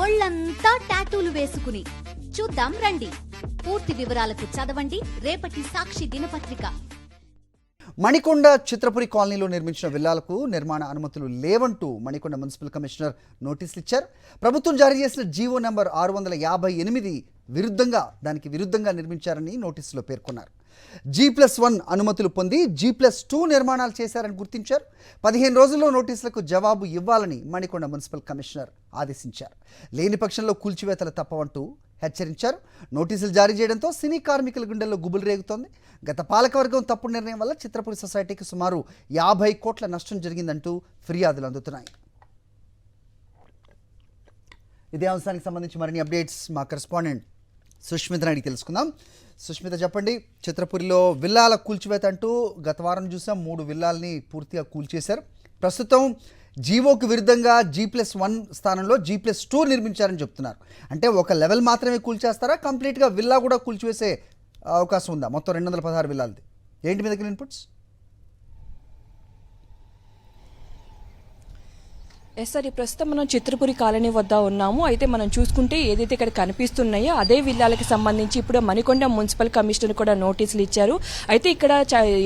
ఒళ్ళంతా టాటూలు వేసుకుని చూద్దాం రండి. పూర్తి వివరాలకు చదవండి రేపటి సాక్షి దినపత్రిక. మణికొండ చిత్రపురి కాలనీలో నిర్మించిన విల్లాలకు నిర్మాణ అనుమతులు లేవంటూ మణికొండ మున్సిపల్ కమిషనర్ నోటీసులు ఇచ్చారు. ప్రభుత్వం జారీ చేసిన జీవో నంబర్ 658 దానికి విరుద్ధంగా నిర్మించారని నోటీసులో పేర్కొన్నారు. G+1 అనుమతులు పొంది G+2 నిర్మాణాలు చేశారని గుర్తించారు. 15 రోజుల్లో నోటీసులకు జవాబు ఇవ్వాలని మణికొండ మున్సిపల్ కమిషనర్ ఆదేశించారు. లేని పక్షంలో కూల్చివేతలు తప్పవంటూ హెచ్చరించారు. నోటీసులు జారీ చేయడంతో సినీ కార్మికుల గుండెల్లో గుబులు రేగుతోంది. గత పాలకవర్గం తప్పుడు నిర్ణయం వల్ల చిత్రపురి సొసైటీకి సుమారు 50 కోట్ల నష్టం జరిగిందంటూ ఫిర్యాదులు అందుతున్నాయి. ఇదే అంశానికి సంబంధించి మరిన్ని అప్డేట్స్ మా కరెస్పాండెంట్ సుష్మితని అడిగి తెలుసుకుందాం. సుష్మిత, చెప్పండి, చిత్రపురిలో విల్లాల కూల్చివేత అంటూ గత వారం చూసాం, 3 విల్లాల్ని పూర్తిగా కూల్చేశారు. ప్రస్తుతం జీవోకి విరుద్ధంగా G+1 స్థానంలో G+2 నిర్మించారని చెప్తున్నారు. అంటే ఒక లెవెల్ మాత్రమే కూల్చేస్తారా, కంప్లీట్గా విల్లా కూడా కూల్చివేసే అవకాశం ఉందా? మొత్తం 216 విల్లాలది ఏంటి మీ దగ్గర ఇన్పుట్స్? సార్, ఈ ప్రస్తుతం మనం చిత్రపురి కాలనీ వద్ద ఉన్నాము. అయితే మనం చూసుకుంటే ఏదైతే ఇక్కడ కనిపిస్తున్నాయో అదే విల్లాలకు సంబంధించి ఇప్పుడు మణికొండ మున్సిపల్ కమిషనర్ కూడా నోటీసులు ఇచ్చారు. అయితే ఇక్కడ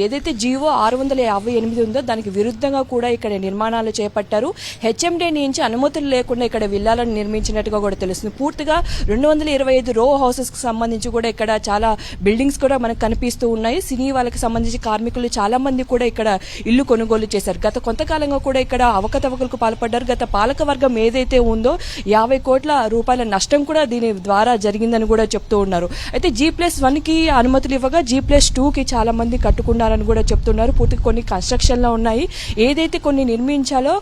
ఏదైతే జీవో 658 ఉందో దానికి విరుద్ధంగా కూడా ఇక్కడ నిర్మాణాలు చేపట్టారు. HMD నుంచి అనుమతులు లేకుండా ఇక్కడ విల్లాలను నిర్మించినట్టుగా కూడా తెలుస్తుంది. పూర్తిగా 225 రో హౌసెస్ కి సంబంధించి కూడా ఇక్కడ చాలా బిల్డింగ్స్ కూడా మనకు కనిపిస్తూ ఉన్నాయి. సినీ వాళ్ళకి సంబంధించి కార్మికులు చాలా మంది కూడా ఇక్కడ ఇల్లు కొనుగోలు చేశారు. గత కొంతకాలంగా కూడా ఇక్కడ అవకతవకలకు పాల్పడ్డారు. గత పాలక వర్గం ఏదైతే ఉందో 50 కోట్ల రూపాయల నష్టం కూడా దీని ద్వారా జరిగిందని కూడా చెప్తూ ఉన్నారు. అయితే G+1 కి అనుమతులు ఇవ్వగా G+2 కి చాలా మంది కట్టుకున్నారని కూడా చెప్తున్నారు. పూర్తిగా కొన్ని కన్స్ట్రక్షన్ లో ఉన్నాయి. ఏదైతే కొన్ని నిర్మించాలో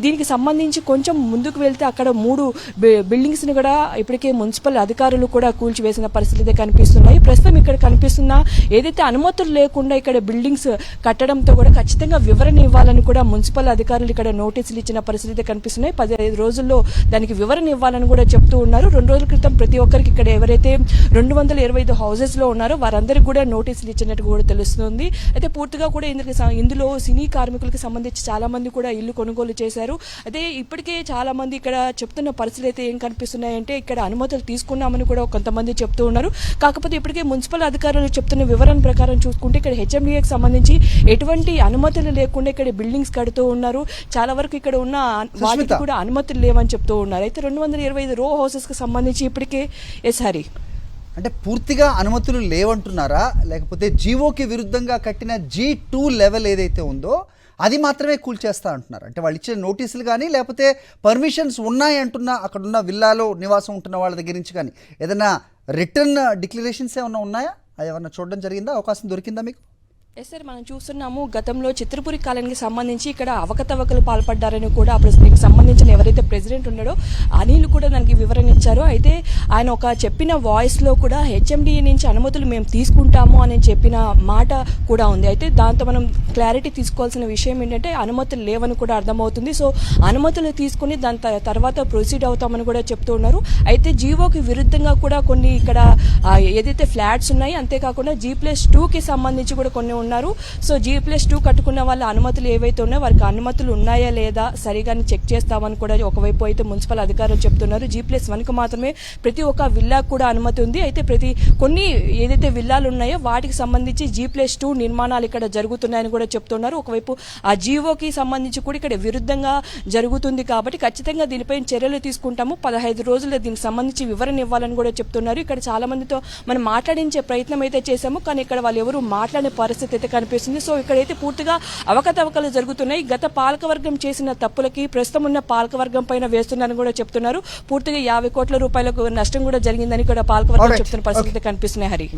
దీనికి సంబంధించి కొంచెం ముందుకు వెళ్తే అక్కడ 3 బిల్డింగ్స్ ని కూడా ఇప్పటికే మున్సిపల్ అధికారులు కూడా కూల్చివేసిన పరిస్థితి కనిపిస్తున్నాయి. ప్రస్తుతం ఇక్కడ కనిపిస్తున్న ఏదైతే అనుమతులు లేకుండా ఇక్కడ బిల్డింగ్స్ కట్టడంతో కూడా ఖచ్చితంగా వివరణ ఇవ్వాలని కూడా మున్సిపల్ అధికారులు ఇక్కడ నోటీసులు ఇచ్చిన పరిస్థితి కనిపిస్తున్నాయి. 15 రోజుల్లో దానికి వివరణ ఇవ్వాలని కూడా చెప్తూ ఉన్నారు. 2 రోజుల క్రితం ప్రతి ఒక్కరికి ఇక్కడ ఎవరైతే 225 హౌసెస్ లో ఉన్నారో వారందరికీ కూడా నోటీసులు ఇచ్చినట్టు కూడా తెలుస్తుంది. అయితే పూర్తిగా కూడా ఇందులో సినీ కార్మికులకు సంబంధించి చాలా మంది కూడా ఇల్లు కొనుగోలు చేశారు. అయితే ఇప్పటికే చాలా మంది ఇక్కడ చెప్తున్న పరిస్థితులు అయితే ఏం కనిపిస్తున్నాయంటే ఇక్కడ అనుమతులు తీసుకున్నామని కూడా కొంతమంది చెప్తూ ఉన్నారు. కాకపోతే ఇప్పటికే మున్సిపల్ అధికారులు చెప్తున్న వివరణ ప్రకారం చూసుకుంటే ఇక్కడ HMDAకి సంబంధించి ఎటువంటి అనుమతులు లేకుండా ఇక్కడ బిల్డింగ్స్ కడుతూ ఉన్నారు. చాలా వరకు ఇక్కడ ఉన్న వాళ్ళకి కూడా అనుమతులు లేవని చెప్తూ ఉన్నారు. అయితే 225 రో హౌసెస్ కి సంబంధించి ఇప్పటికే హరి అంటే పూర్తిగా అనుమతులు లేవంటున్నారా, లేకపోతే జీవోకి విరుద్ధంగా కట్టిన G2 లెవెల్ ఏదైతే ఉందో అది మాత్రమే కూల్చేస్తా అంటున్నారు? అంటే వాళ్ళు ఇచ్చిన నోటీసులు కానీ లేకపోతే పర్మిషన్స్ ఉన్నాయి అంటున్నా అక్కడున్న విల్లాలో నివాసం ఉంటున్న వాళ్ళ దగ్గర నుంచి కానీ ఏదైనా రిటర్న్ డిక్లరేషన్స్ ఏమన్నా ఉన్నాయా? అది ఏమన్నా చూడడం జరిగిందా? అవకాశం దొరికిందా మీకు? సార్, మనం చూస్తున్నాము గతంలో చిత్రపురి కాలనీకి సంబంధించి ఇక్కడ అవకతవకలు పాల్పడ్డారని కూడా అప్పుడు దీనికి సంబంధించిన ఎవరైతే ప్రెసిడెంట్ ఉన్నాడో అనిల్ కూడా దానికి వివరణ ఇచ్చారు. అయితే ఆయన ఒక చెప్పిన వాయిస్ లో కూడా HMDA నుంచి అనుమతులు మేము తీసుకుంటాము అని చెప్పిన మాట కూడా ఉంది. అయితే దాంతో మనం క్లారిటీ తీసుకోవాల్సిన విషయం ఏంటంటే అనుమతులు లేవని కూడా అర్థమవుతుంది. సో అనుమతులు తీసుకుని దాని తర్వాత ప్రొసీడ్ అవుతామని కూడా చెప్తూ ఉన్నారు. అయితే జీవోకి విరుద్ధంగా కూడా కొన్ని ఇక్కడ ఏదైతే ఫ్లాట్స్ ఉన్నాయి, అంతేకాకుండా G+2 కి సంబంధించి కూడా కొన్ని ఉన్నారు. సో G+2 కట్టుకున్న వాళ్ళ అనుమతులు ఏవైతే ఉన్నాయో వారికి అనుమతులు ఉన్నాయా లేదా సరిగా చెక్ చేస్తామని కూడా ఒకవైపు అయితే మున్సిపల్ అధికారులు చెప్తున్నారు. G+1 కి మాత్రమే ప్రతి ఒక్క విల్లా కూడా అనుమతి ఉంది. అయితే కొన్ని ఏదైతే విల్లాలు ఉన్నాయో వాటికి సంబంధించి G+2 నిర్మాణాలు ఇక్కడ జరుగుతున్నాయని కూడా చెప్తున్నారు. ఒకవైపు ఆ జీవోకి సంబంధించి కూడా ఇక్కడ విరుద్ధంగా జరుగుతుంది కాబట్టి ఖచ్చితంగా దీనిపై చర్యలు తీసుకుంటాము. 15 రోజుల్లో దీనికి సంబంధించి వివరణ ఇవ్వాలని కూడా చెప్తున్నారు. ఇక్కడ చాలా మందితో మనం మాట్లాడించే ప్రయత్నం అయితే చేశాము, కానీ ఇక్కడ వాళ్ళు ఎవరు మాట్లాడే పరిస్థితి అయితే కనిపిస్తుంది. సో ఇక్కడైతే పూర్తిగా అవకతవకలు జరుగుతున్నాయి. గత పాలకవర్గం చేసిన తప్పులకి ప్రస్తుతం ఉన్న పాలకవర్గం పైన వేస్తున్నారని కూడా చెప్తున్నారు. పూర్తిగా 50 కోట్ల రూపాయలకు నష్టం కూడా జరిగిందని కూడా పాలకవర్గం చెప్తున్న పరిస్థితి కనిపిస్తున్నాయి. హరి.